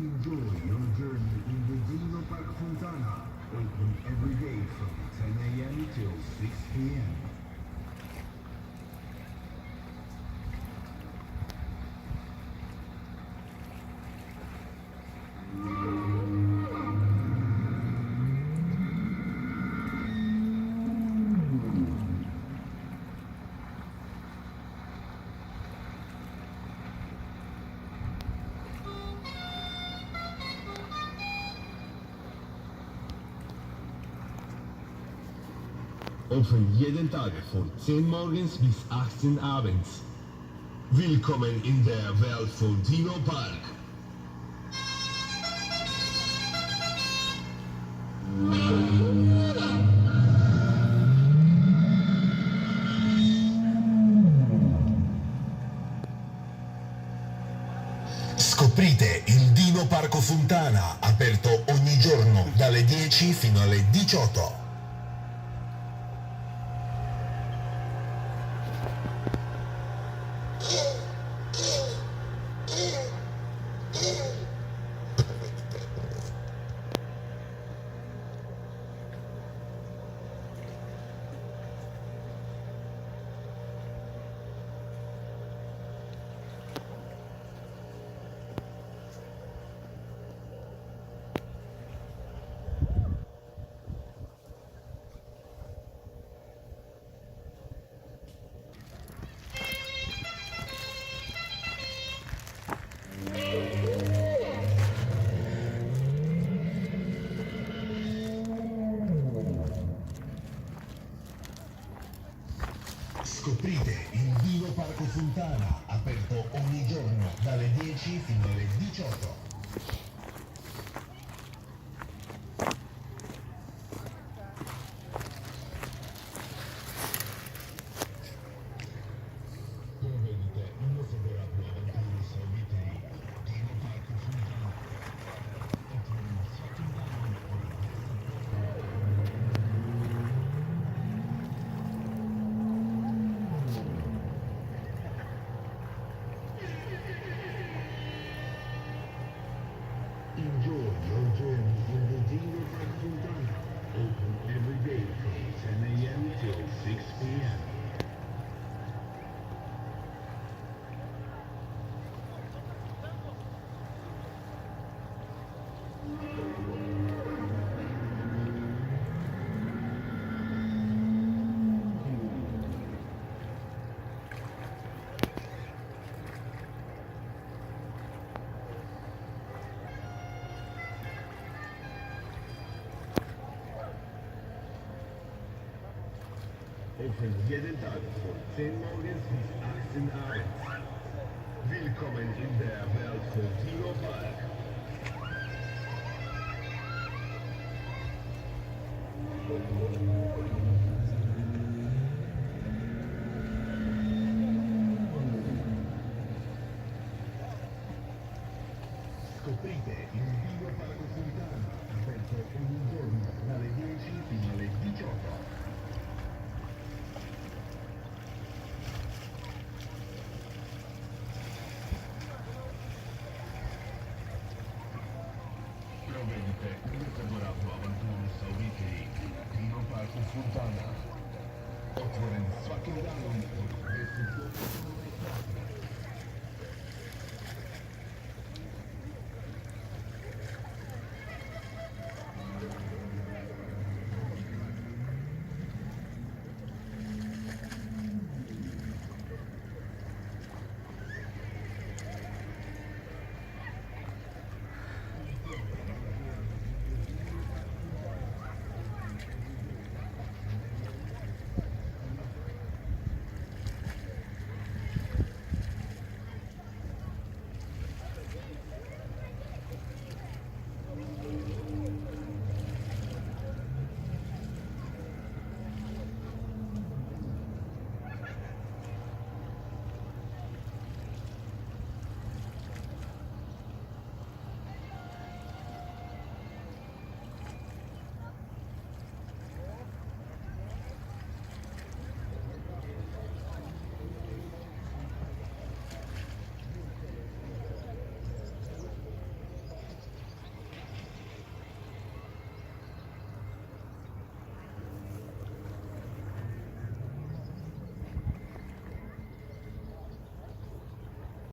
Enjoy your journey in the Dino Park Fontana. Open every day from 10 a.m. till 6 p.m. Offen jeden Tag von 10 morgens bis 18 abends. Willkommen in der Welt von Dino Park. Scoprite il Dino Parco Fontana, aperto ogni giorno dalle 10 fino alle 18. Scoprite il Dino Parco Fontana, aperto ogni giorno dalle 10 fino alle 18. Provedite uno fotografo avanti sauditei. Dino Parco Fontana. Enjoy your journey in the Dino Park Fontana. Open every day from 10 a.m. till 6 p.m. Offen jeden Tag von 10 morgens bis 18 abends. Willkommen in der Welt von Dino Park. Scoprite il Dino Parco Fontana, aperto ogni giorno dalle 10 fino alle 18. Provedite uno fotografo avanti sauditei. Dino Parco Fontana. Otvoren svaki dan od 10 do 18.